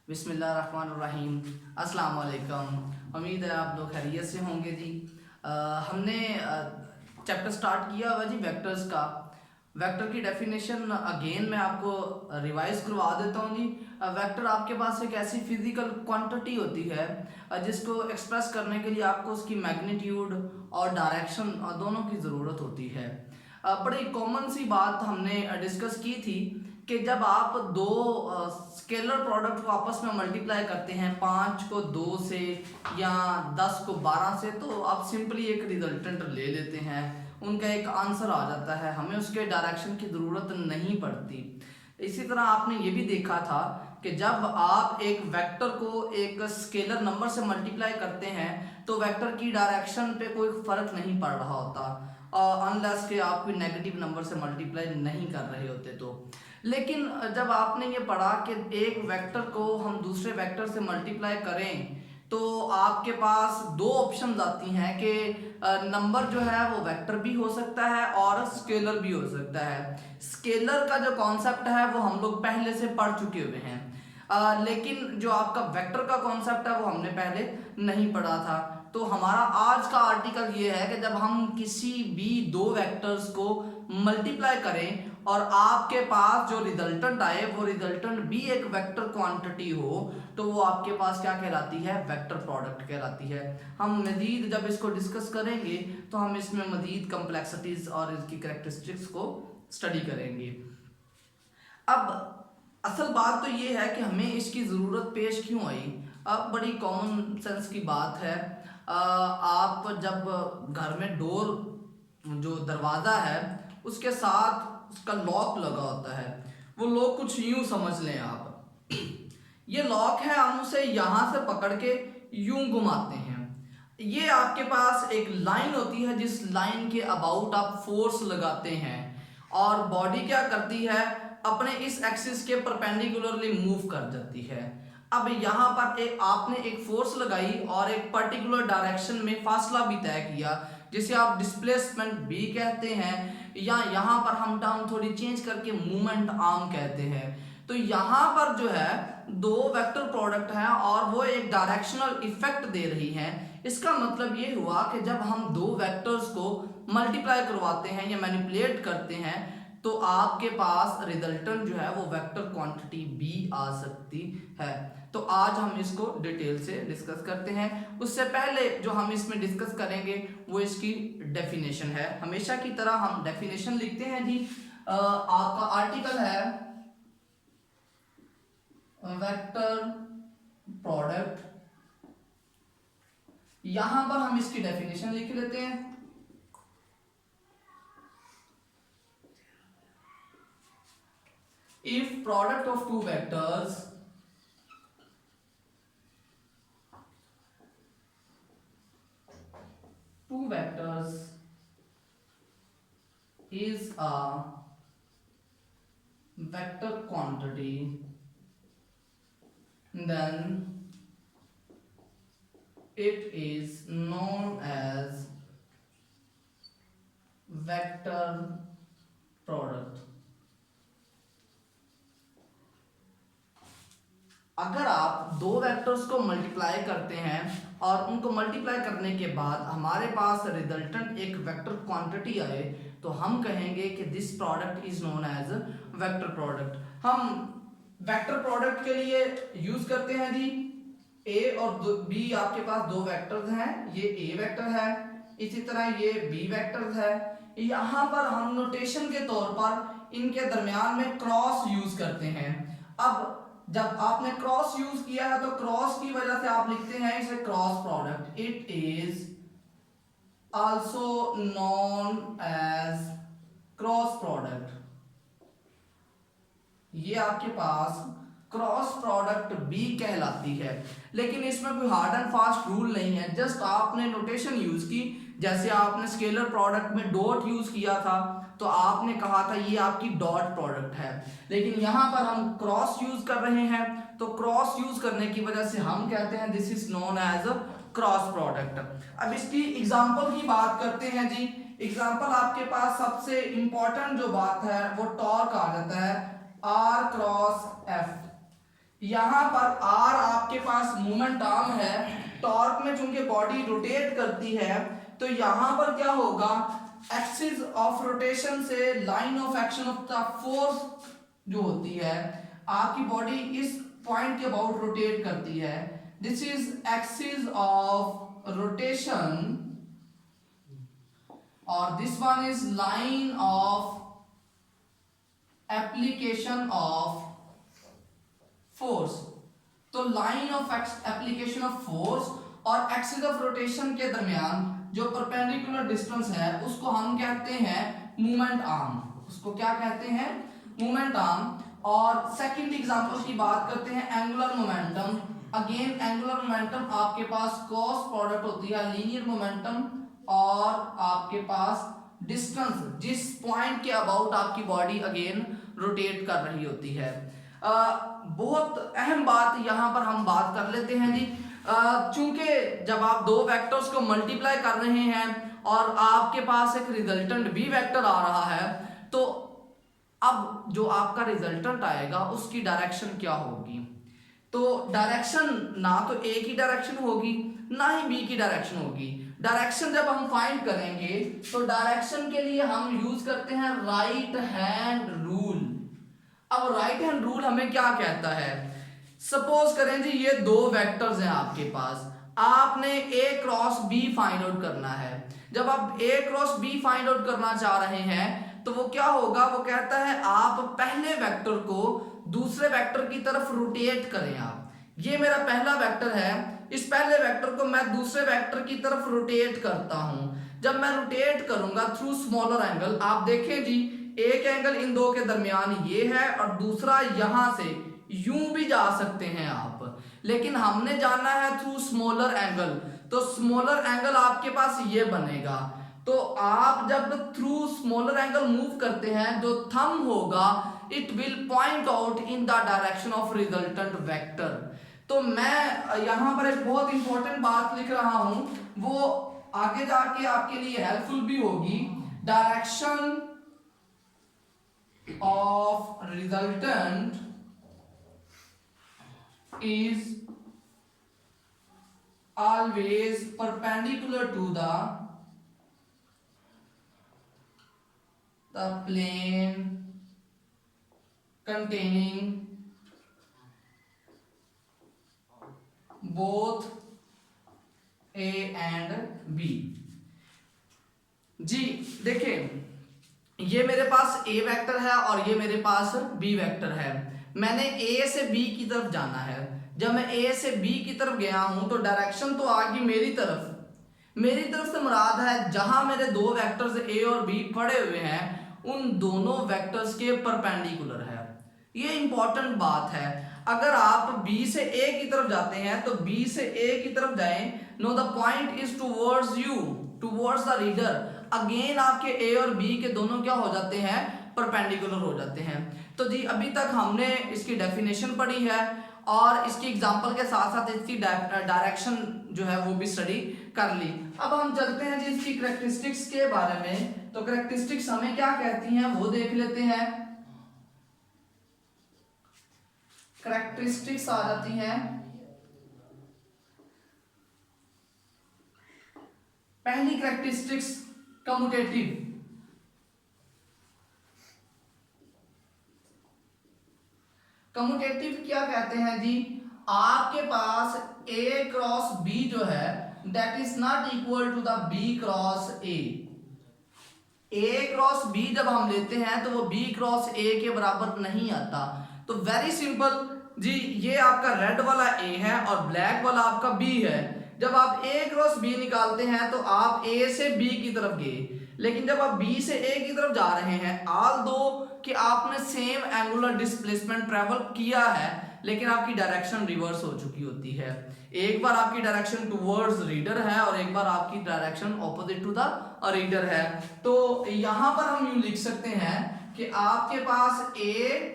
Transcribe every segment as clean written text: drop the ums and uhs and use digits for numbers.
बिस्मिल्लाहिर्रहमानिर्रहीम। अस्सलाम वालेकुम। उम्मीद है आप लोग खैरियत से होंगे जी। हमने चैप्टर स्टार्ट किया हुआ जी वेक्टर्स का। वेक्टर की डेफिनेशन अगेन मैं आपको रिवाइज करवा देता हूँ जी। वेक्टर आपके पास एक ऐसी फिजिकल क्वांटिटी होती है जिसको एक्सप्रेस करने के लिए आपको उसकी मैग्नीट्यूड और डायरेक्शन दोनों की ज़रूरत होती है। बड़ी कॉमन सी बात हमने डिस्कस की थी कि जब आप दो स्केलर प्रोडक्ट को आपस में मल्टीप्लाई करते हैं 5 को 2 से या 10 को 12 से, तो आप सिंपली एक रिजल्टेंट ले लेते हैं, उनका एक आंसर आ जाता है, हमें उसके डायरेक्शन की ज़रूरत नहीं पड़ती। इसी तरह आपने ये भी देखा था कि जब आप एक वेक्टर को एक स्केलर नंबर से मल्टीप्लाई करते हैं तो वेक्टर की डायरेक्शन पे कोई फर्क नहीं पड़ रहा होता, अनलेस कि आप कोई नेगेटिव नंबर से मल्टीप्लाई नहीं कर रहे होते तो। लेकिन जब आपने ये पढ़ा कि एक वेक्टर को हम दूसरे वेक्टर से मल्टीप्लाई करें तो आपके पास दो ऑप्शंस आती हैं कि नंबर जो है वो वेक्टर भी हो सकता है और स्केलर भी हो सकता है। स्केलर का जो कॉन्सेप्ट है वो हम लोग पहले से पढ़ चुके हुए हैं, लेकिन जो आपका वेक्टर का कॉन्सेप्ट है वो हमने पहले नहीं पढ़ा था। तो हमारा आज का आर्टिकल ये है कि जब हम किसी भी दो वेक्टर्स को मल्टीप्लाई करें और आपके पास जो रिजल्टेंट आए वो रिजल्टेंट भी एक वेक्टर क्वांटिटी हो तो वो आपके पास क्या कहलाती है, वेक्टर प्रोडक्ट कहलाती है। हम मजीद जब इसको डिस्कस करेंगे तो हम इसमें मजीद कम्प्लेक्सिटीज और इसकी कैरेक्टरिस्टिक्स को स्टडी करेंगे। अब असल बात तो ये है कि हमें इसकी ज़रूरत पेश क्यों आई। अब बड़ी कॉमन सेंस की बात है, आप जब घर में डोर जो दरवाज़ा है उसके साथ उसका लॉक लगा होता है, वो लॉक कुछ यूं समझ लें आप ये लॉक है, हम उसे यहाँ से पकड़ के यूं घुमाते हैं, ये आपके पास एक लाइन होती है जिस लाइन के अबाउट आप फोर्स लगाते हैं और बॉडी क्या करती है, अपने इस एक्सिस के परपेंडिकुलरली मूव कर जाती है। अब यहाँ पर आपने एक फोर्स लगाई और एक पर्टिकुलर डायरेक्शन में फासला भी तय किया जिसे आप डिस्प्लेसमेंट भी कहते हैं, या यहाँ पर हम टर्म थोड़ी चेंज करके मूवमेंट आर्म कहते हैं। तो यहाँ पर जो है दो वेक्टर प्रोडक्ट हैं और वो एक डायरेक्शनल इफेक्ट दे रही हैं। इसका मतलब ये हुआ कि जब हम दो वेक्टर्स को मल्टीप्लाई करवाते हैं या मैनिपुलेट करते हैं तो आपके पास रिजल्टेंट जो है वो वेक्टर क्वांटिटी भी आ सकती है। तो आज हम इसको डिटेल से डिस्कस करते हैं। उससे पहले जो हम इसमें डिस्कस करेंगे वो इसकी डेफिनेशन है। हमेशा की तरह हम डेफिनेशन लिखते हैं जी। आपका आर्टिकल है वेक्टर प्रोडक्ट, यहां पर हम इसकी डेफिनेशन लिख लेते हैं। If product of two vectors is a vector quantity, then it is known as vector product। अगर आप दो वेक्टर्स को मल्टीप्लाई करते हैं और उनको मल्टीप्लाई करने के बाद हमारे पास रिजल्टेंट एक वेक्टर क्वांटिटी आए तो हम कहेंगे कि this product is known as vector product. हम वेक्टर प्रोडक्ट के लिए यूज करते हैं जी ए और बी, आपके पास दो वेक्टर्स हैं, ये ए वेक्टर है, इसी तरह ये बी वेक्टर है। यहाँ पर हम नोटेशन के तौर पर इनके दरमियान में क्रॉस यूज करते हैं। अब जब आपने क्रॉस यूज किया है तो क्रॉस की वजह से आप लिखते हैं इसे cross product. It is also known as cross product. ये आपके पास क्रॉस प्रोडक्ट भी कहलाती है, लेकिन इसमें कोई हार्ड एंड फास्ट रूल नहीं है, जस्ट आपने नोटेशन यूज की। जैसे आपने स्केलर प्रोडक्ट में डॉट यूज किया था तो आपने कहा था ये आपकी डॉट प्रोडक्ट है, लेकिन यहाँ पर हम क्रॉस यूज कर रहे हैं तो क्रॉस यूज करने की वजह से हम कहते हैं this is known as a cross product. अब इसकी एग्जांपल की बात करते हैं जी। एग्जांपल आपके पास सबसे इंपॉर्टेंट जो बात है वो टॉर्क आ जाता है, आर क्रॉस एफ। यहाँ पर आर आपके पास मोमेंट आर्म है, टॉर्क में चूंकि बॉडी रोटेट करती है तो यहाँ पर क्या होगा, एक्सिस ऑफ रोटेशन से line of action of the force जो होती है, आपकी बॉडी इस पॉइंट के अबाउट रोटेट करती है, this is axis of rotation और this one is line of application of force. तो line of application of force और एक्सिस ऑफ रोटेशन के दरमियान जो परपेंडिकुलर डिस्टेंस है उसको हम कहते हैं मूवमेंट आर्म। उसको क्या कहते हैं, मूवमेंट आर्म। और सेकंड एग्जांपल की बात करते हैं angular momentum. Again angular momentum आपके पास क्रॉस प्रोडक्ट होती है लीनियर मोमेंटम और आपके पास डिस्टेंस जिस पॉइंट के अबाउट आपकी बॉडी अगेन रोटेट कर रही होती है। बहुत अहम बात यहाँ पर हम बात कर लेते हैं जी, चूंकि जब आप दो वेक्टर्स को मल्टीप्लाई कर रहे हैं और आपके पास एक रिजल्टेंट भी वेक्टर आ रहा है, तो अब जो आपका रिजल्टेंट आएगा उसकी डायरेक्शन क्या होगी। तो डायरेक्शन ना तो ए की डायरेक्शन होगी ना ही बी की डायरेक्शन होगी। डायरेक्शन जब हम फाइंड करेंगे तो डायरेक्शन के लिए हम यूज करते हैं राइट हैंड रूल। अब राइट हैंड रूल हमें क्या कहता है, सपोज करें जी ये दो वेक्टर्स हैं आपके पास, आपने ए क्रॉस बी फाइंड आउट करना है। जब आप ए क्रॉस बी फाइंड आउट करना चाह रहे हैं तो वो क्या होगा, वो कहता है आप पहले वेक्टर को दूसरे वेक्टर की तरफ रोटेट करें। आप ये मेरा पहला वेक्टर है, इस पहले वेक्टर को मैं दूसरे वेक्टर की तरफ रोटेट करता हूं। जब मैं रोटेट करूंगा थ्रू स्मॉलर एंगल, आप देखें जी एक एंगल इन दो के दरमियान ये है और दूसरा यहां से यूं भी जा सकते हैं आप, लेकिन हमने जाना है थ्रू स्मॉलर एंगल, तो स्मॉलर एंगल आपके पास ये बनेगा। तो आप जब थ्रू स्मॉलर एंगल मूव करते हैं जो थंब होगा it will point out in the direction of resultant vector. तो मैं यहां पर एक बहुत इंपॉर्टेंट बात लिख रहा हूं, वो आगे जाके आपके लिए हेल्पफुल भी होगी। Direction of resultant is always perpendicular to the plane containing both A and B। जी देखिए ये मेरे पास ए वेक्टर है और ये मेरे पास बी वेक्टर है, मैंने ए से बी की तरफ जाना है। जब मैं ए से बी की तरफ गया हूं तो डायरेक्शन तो आ गई मेरी तरफ से मुराद है जहां मेरे दो वेक्टर्स ए और बी पड़े हुए हैं उन दोनों वेक्टर्स के परपेंडिकुलर है। ये इंपॉर्टेंट बात है। अगर आप बी से ए की तरफ जाते हैं तो बी से ए की तरफ जाएं, know the point is towards you, towards the reader. Again आपके ए और बी के दोनों क्या हो जाते हैं, परपेंडिकुलर हो जाते हैं। तो जी अभी तक हमने इसकी डेफिनेशन पढ़ी है और इसकी एग्जांपल के साथ साथ इसकी डायरेक्शन जो है वो भी स्टडी कर ली। अब हम चलते हैं जी इसकी कैरेक्टरिस्टिक्स के बारे में। तो कैरेक्टरिस्टिक्स हमें क्या कहती हैं वो देख लेते हैं। कैरेक्टरिस्टिक्स आ जाती हैं, पहली कैरेक्टरिस्टिक्स कम्यूटेटिव। कम्यूटेटिव क्या कहते हैं जी, आपके पास ए क्रॉस बी जो है that is not equal to the B cross A. A cross B जब हम लेते हैं तो वो बी क्रॉस ए के बराबर नहीं आता। तो वेरी सिंपल जी, ये आपका रेड वाला ए है और ब्लैक वाला आपका बी है। जब आप ए क्रॉस बी निकालते हैं तो आप ए से बी की तरफ गए, लेकिन जब आप बी से ए की तरफ जा रहे हैं ऑल दो कि आपने सेम एंगुलर डिस्प्लेसमेंट ट्रेवल किया है लेकिन आपकी डायरेक्शन रिवर्स हो चुकी होती है। एक बार आपकी डायरेक्शन टुवर्ड्स रीडर है और एक बार आपकी direction opposite to the reader है। तो यहां पर हम यूं लिख सकते हैं कि आपके पास ए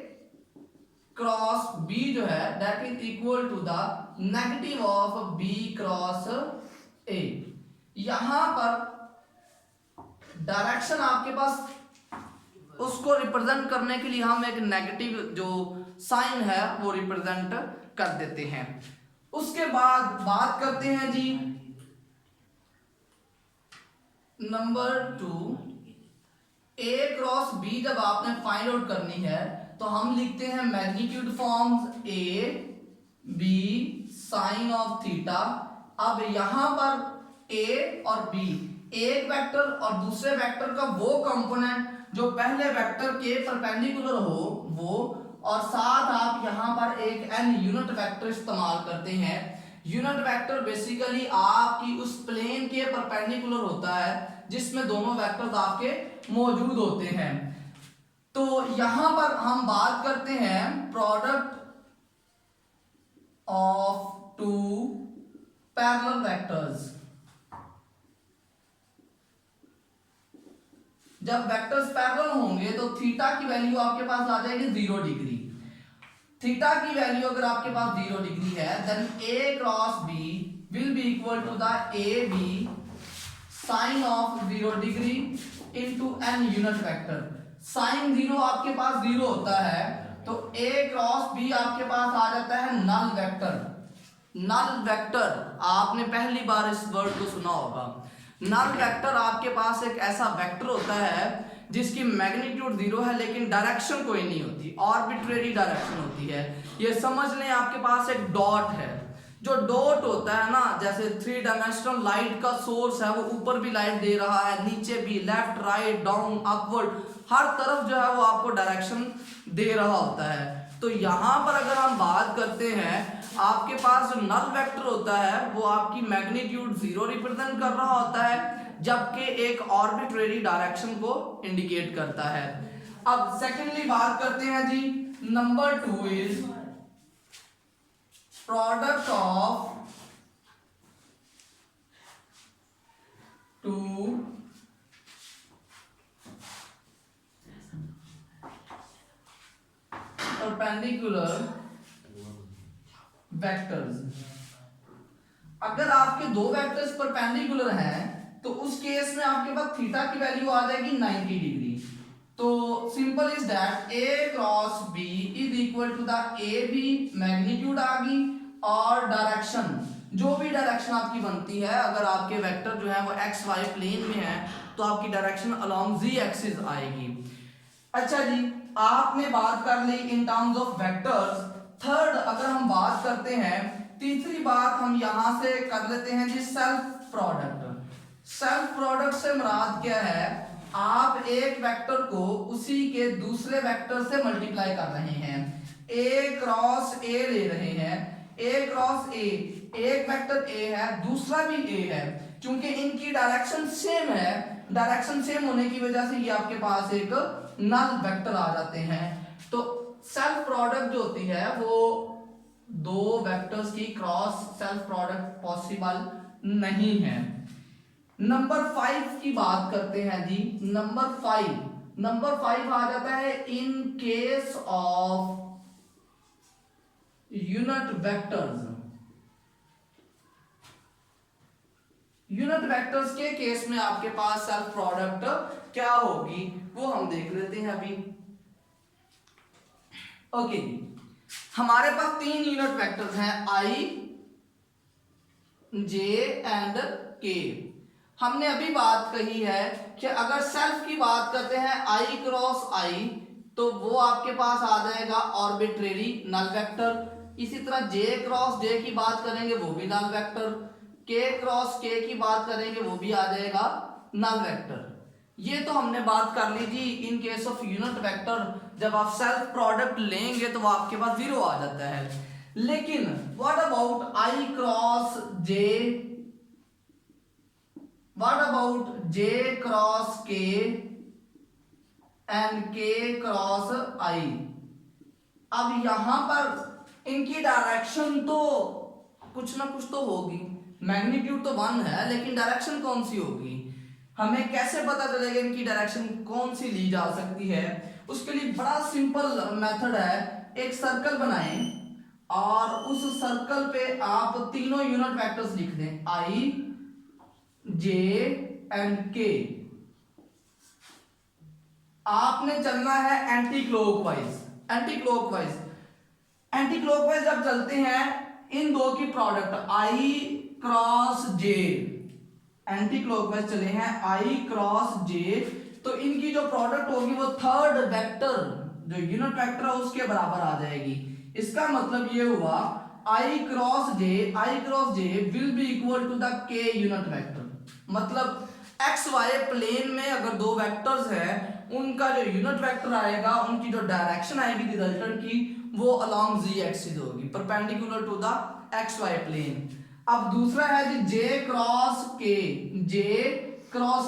क्रॉस बी जो है that is equal to the negative of B cross A. यहां पर डायरेक्शन आपके पास उसको रिप्रेजेंट करने के लिए हम एक नेगेटिव जो साइन है वो रिप्रेजेंट कर देते हैं। उसके बाद बात करते हैं जी नंबर 2, ए क्रॉस बी जब आपने फाइंड आउट करनी है तो हम लिखते हैं magnitude forms A B sine of theta. अब यहां पर ए और बी, एक वेक्टर और दूसरे वेक्टर का वो कंपोनेंट जो पहले वेक्टर के परपेंडिकुलर हो वो, और साथ आप यहां पर एक एन यूनिट वेक्टर इस्तेमाल करते हैं। यूनिट वेक्टर बेसिकली आपकी उस प्लेन के परपेंडिकुलर होता है जिसमें दोनों वेक्टर्स आपके मौजूद होते हैं। तो यहां पर हम बात करते हैं product of two parallel vectors. जब वेक्टर्स पैरेलल होंगे तो थीटा की वैल्यू आपके पास आ जाएगी 0 डिग्री। थीटा की वैल्यू अगर आपके पास 0 डिग्री है then A cross B will be equal to the A B sine of 0 degree into an unit vector. Sine 0 आपके पास 0 होता है तो ए क्रॉस बी आपके पास आ जाता है नल वेक्टर। नल वेक्टर आपने पहली बार इस वर्ड को सुना होगा। नल वेक्टर आपके पास एक ऐसा वेक्टर होता है जिसकी मैग्नीट्यूड 0 है लेकिन डायरेक्शन कोई नहीं होती, आर्बिट्रेरी डायरेक्शन होती है। ये समझ लें आपके पास एक डॉट है। जो डॉट होता है ना, जैसे 3 डायमेंशनल लाइट का सोर्स है, वो ऊपर भी लाइट दे रहा है, नीचे भी, लेफ्ट राइट डाउन अपवर्ड, हर तरफ जो है वो आपको डायरेक्शन दे रहा होता है। तो यहां पर अगर हम बात करते हैं आपके पास जो नल वेक्टर होता है वो आपकी मैग्नीट्यूड 0 रिप्रेजेंट कर रहा होता है जबकि एक आर्बिट्रेरी डायरेक्शन को इंडिकेट करता है। अब सेकेंडली बात करते हैं जी number 2 is product of two perpendicular vectors. अगर आपके दो वेक्टर्स परपेंडिकुलर हैं तो उस केस में आपके पास थीटा की वैल्यू आ जाएगी 90 डिग्री। तो simple is that A cross B is equal to the A B magnitude आ गई और डायरेक्शन, जो भी डायरेक्शन आपकी बनती है, अगर आपके वेक्टर जो है वो एक्स वाई प्लेन में है तो आपकी डायरेक्शन अलोंग जी एक्सिस आएगी। अच्छा जी, आपने बात कर ली in terms of vectors. Third अगर हम बात करते हैं, तीसरी बात हम यहां से कर लेते हैं जी सेल्फ प्रोडक्ट। सेल्फ प्रोडक्ट से मुराद क्या है, आप एक वेक्टर को उसी के दूसरे वेक्टर से मल्टीप्लाई कर रहे हैं। ए क्रॉस ए ले रहे हैं, ए क्रॉस ए, एक वेक्टर ए है दूसरा भी ए है, क्योंकि इनकी डायरेक्शन सेम है, डायरेक्शन सेम होने की वजह से ये आपके पास एक नल वेक्टर आ जाते हैं। तो सेल्फ प्रोडक्ट जो होती है वो दो वेक्टर्स की क्रॉस सेल्फ प्रोडक्ट पॉसिबल नहीं है। नंबर 5 की बात करते हैं जी। नंबर 5 आ जाता है in case of unit vectors. Unit vectors के केस में आपके पास सेल्फ प्रोडक्ट क्या होगी वो हम देख लेते हैं अभी। ओके जी, हमारे पास 3 यूनिट वेक्टर्स हैं आई जे एंड के। हमने अभी बात कही है कि अगर सेल्फ की बात करते हैं आई क्रॉस आई तो वो आपके पास आ जाएगा आर्बिट्रेरी नल वेक्टर। इसी तरह जे क्रॉस जे की बात करेंगे वो भी नल वेक्टर, के क्रॉस के की बात करेंगे वो भी आ जाएगा नल वेक्टर। ये तो हमने बात कर ली जी in case of unit vector, जब आप सेल्फ प्रोडक्ट लेंगे तो वो आपके पास 0 आ जाता है। लेकिन what about I cross J, what about J cross के एंड के क्रॉस आई। अब यहां पर इनकी डायरेक्शन तो कुछ ना कुछ तो होगी, मैग्नीट्यूड तो 1 है लेकिन डायरेक्शन कौन सी होगी, हमें कैसे पता चलेगा इनकी डायरेक्शन कौन सी ली जा सकती है। उसके लिए बड़ा सिंपल मेथड है, एक सर्कल बनाएं और उस सर्कल पे आप तीनों यूनिट वेक्टर्स लिख दें, आई जे एंड के। आपने चलना है anti clockwise. Anti clockwise anti clockwise जब चलते हैं इन दो की product I cross J, anti clockwise चले हैं आई क्रॉस जे, तो इनकी जो प्रोडक्ट होगी वो थर्ड वेक्टर जो यूनिट वेक्टर है उसके बराबर आ जाएगी। इसका मतलब ये हुआ I cross J will be equal to the K unit vector. मतलब एक्स वाई प्लेन में अगर दो वेक्टर्स हैं उनका जो यूनिट वेक्टर आएगा, उनकी जो डायरेक्शन आएगी रिजल्टेंट की, वो अलोंग जी एक्सिस होगी, perpendicular to the X Y plane. अब दूसरा है जी जे क्रॉस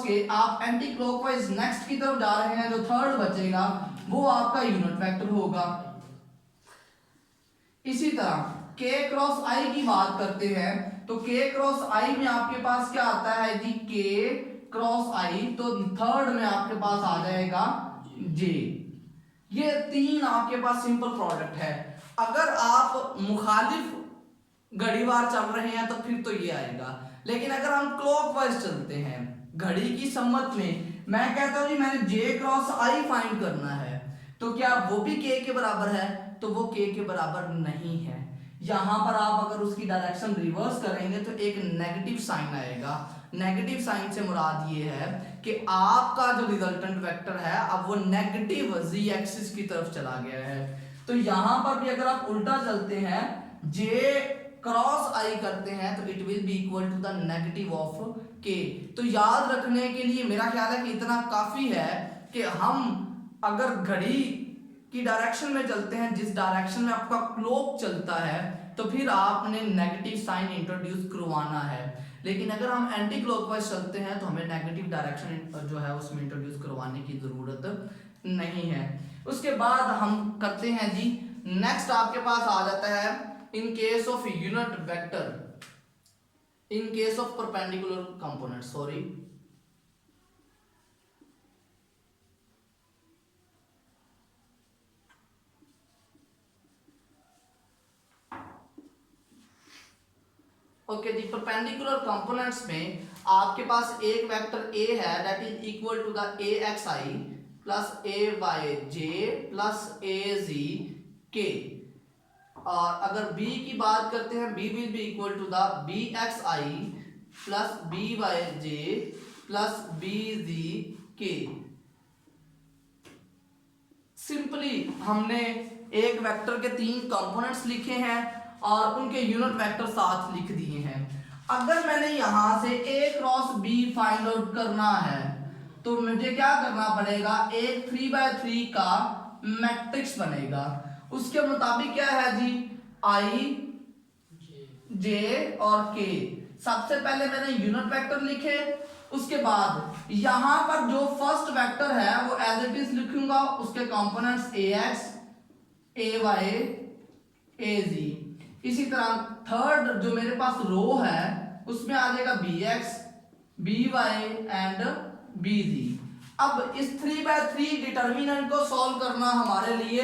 के, आप एंटी क्लॉकवाइज नेक्स्ट की तरफ जा रहे हैं, जो थर्ड बचेगा वो आपका यूनिट वेक्टर होगा। इसी तरह k क्रॉस i की बात करते हैं तो k क्रॉस i में आपके पास क्या आता है जी k क्रॉस i, तो थर्ड में आपके पास आ जाएगा j। ये तीन आपके पास सिंपल प्रोडक्ट है। अगर आप मुखालिफ घड़ीवार चल रहे हैं तो फिर तो ये आएगा, लेकिन अगर हम क्लॉकवाइज चलते हैं घड़ी की सम्मत में, मैं कहता हूं जी मैंने j क्रॉस i फाइंड करना है, तो क्या वो भी k के बराबर है? तो वो k के बराबर नहीं है। यहां पर आप अगर उसकी डायरेक्शन रिवर्स करेंगे तो एक नेगेटिव साइन आएगा। नेगेटिव साइन से मुराद ये है कि आपका जो रिजल्टेंट वेक्टर है अब वो नेगेटिव z एक्सिस की तरफ चला गया है। तो यहां पर भी अगर आप उल्टा चलते हैं j क्रॉस i करते हैं तो it will be equal to the negative of k। तो याद रखने के लिए मेरा ख्याल है कि इतना काफी है कि हम अगर घड़ी की डायरेक्शन में चलते हैं, जिस डायरेक्शन में आपका क्लॉक चलता है, तो फिर आपने नेगेटिव साइन इंट्रोड्यूस करवाना है। लेकिन अगर हम एंटी क्लॉकवाइज चलते हैं तो हमें नेगेटिव डायरेक्शन जो है उसमें इंट्रोड्यूस करवाने की जरूरत नहीं है। उसके बाद हम करते हैं जी नेक्स्ट, आपके पास आ जाता है in case of unit vector, in case of perpendicular component, sorry okay जी, परपेंडिकुलर कंपोनेंट्स में आपके पास एक वेक्टर a है that is equal to the axi plus ayj plus az k, और अगर b की बात करते हैं b will be equal to the bxi plus byj plus bzk। Simply हमने एक वेक्टर के तीन कंपोनेंट्स लिखे हैं और उनके यूनिट वेक्टर साथ लिख दिए हैं। अगर मैंने यहां से a cross b find out करना है तो मुझे क्या करना पड़ेगा, एक 3x3 का मैट्रिक्स बनेगा। उसके मुताबिक क्या है जी i j और k। सबसे पहले मैंने यूनिट वेक्टर लिखे, उसके बाद यहां पर जो फर्स्ट वेक्टर है वो एज इट इज लिखूंगा, उसके कंपोनेंट्स ax ay az। इसी तरह थर्ड जो मेरे पास रो है उसमें आ जाएगा bx by एंड bz। अब इस 3x3 डिटर्मिनेंट को सॉल्व करना हमारे लिए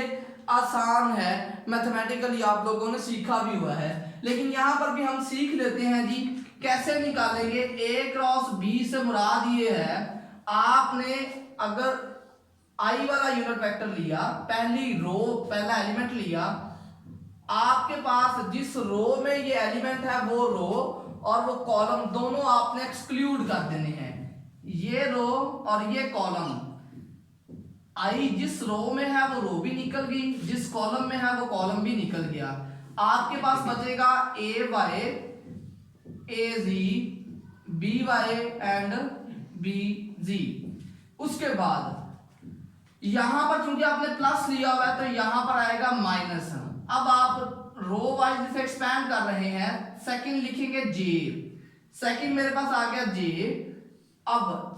आसान है, मैथमेटिकली आप लोगों ने सीखा भी हुआ है, लेकिन यहां पर भी हम सीख लेते हैं जी कैसे निकालेंगे। a क्रॉस b से मुराद ये है, आपने अगर i वाला यूनिट वेक्टर लिया, पहली रो पहला एलिमेंट लिया, आपके पास जिस रो में ये एलिमेंट है वो रो और वो कॉलम दोनों आपने एक्सक्लूड कर देने हैं। ये रो और ये कॉलम, आई जिस रो में है वो रो भी निकल गई, जिस कॉलम में है वो कॉलम भी निकल गया। आपके पास बचेगा A Y A G B Y and B G. उसके बाद यहां पर चूंकि आपने प्लस लिया हुआ है तो यहां पर आएगा माइनस। अब आप रो वाइज इसे एक्सपैंड कर रहे हैं, सेकंड लिखेंगे जे, सेकंड मेरे पास आ गया जे। अब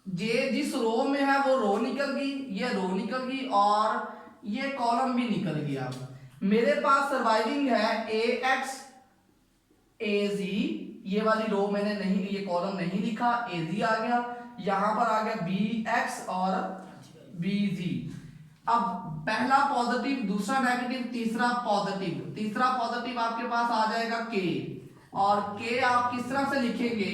जे जिस रो में है वो रो निकल गई, ये रो निकल गई और ये कॉलम भी निकल गया। मेरे पास सर्वाइविंग है ए एक्स ए जी, ये वाली रो मैंने नहीं, ये कॉलम नहीं लिखा, ए जी आ गया, यहां पर आ गया बी एक्स और बी जी। अब पहला पॉजिटिव, दूसरा नेगेटिव, तीसरा पॉजिटिव, तीसरा पॉजिटिव आपके पास आ जाएगा के, और के आप किस तरह से लिखेंगे,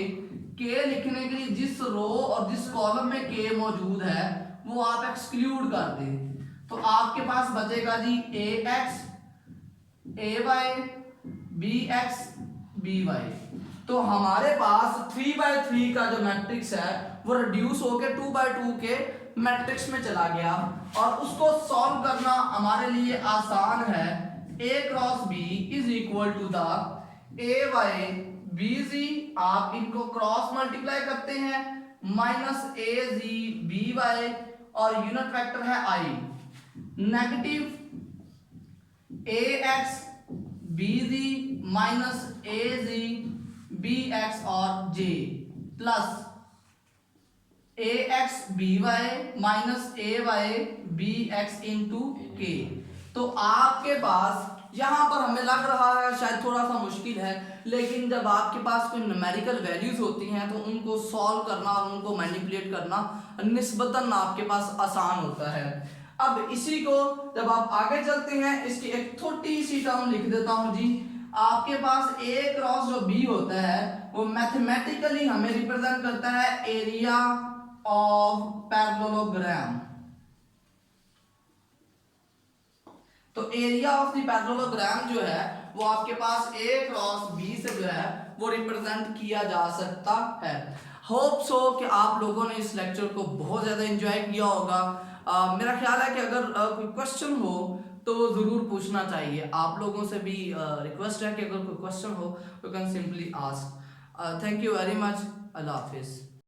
के लिखने के लिए जिस रो और जिस कॉलम में के मौजूद है वो आप एक्सक्लूड कर दें, तो आपके पास बचेगा जी ए एक्स ay bx by। तो हमारे पास 3/3 का जो मैट्रिक्स है वो रिड्यूस होके 2/2 के मैट्रिक्स में चला गया, और उसको सॉल्व करना हमारे लिए आसान है। a cross b is equal to the ay bz, आप इनको क्रॉस मल्टीप्लाई करते हैं, माइनस az by, और यूनिट वेक्टर है i, negative ax bz minus az bx और j, plus ax by minus ay bx into k। तो आपके पास यहां पर हमें लग रहा है शायद थोड़ा सा मुश्किल है, लेकिन जब आपके पास कोई न्यूमेरिकल वैल्यूज होती हैं तो उनको सॉल्व करना और उनको मैनिपुलेट करना निस्बतन आपके पास आसान होता है। अब इसी को जब आप आगे चलते हैं, इसकी एक छोटी सी टर्म लिख देता हूं जी। आपके पास a क्रॉस जो b होता है वो मैथमेटिकली हमें रिप्रेजेंट करता है एरिया ऑफ पैरेललोग्राम। तो एरिया ऑफ द पैरेललोग्राम जो है वो आपके पास a क्रॉस b से जो है वो रिप्रेजेंट किया जा सकता है। होप सो कि आप लोगों ने इस लेक्चर को बहुत ज़्यादा एंजॉय किया होगा। मेरा ख्याल है कि अगर कोई क्वेश्चन हो तो ज़रूर पूछना चाहिए। आप लोगों से भी रिक्वेस्ट है कि अगर कोई क्वेश्चन हो you can simply ask. Thank you very much. अल्लाह हाफिज़।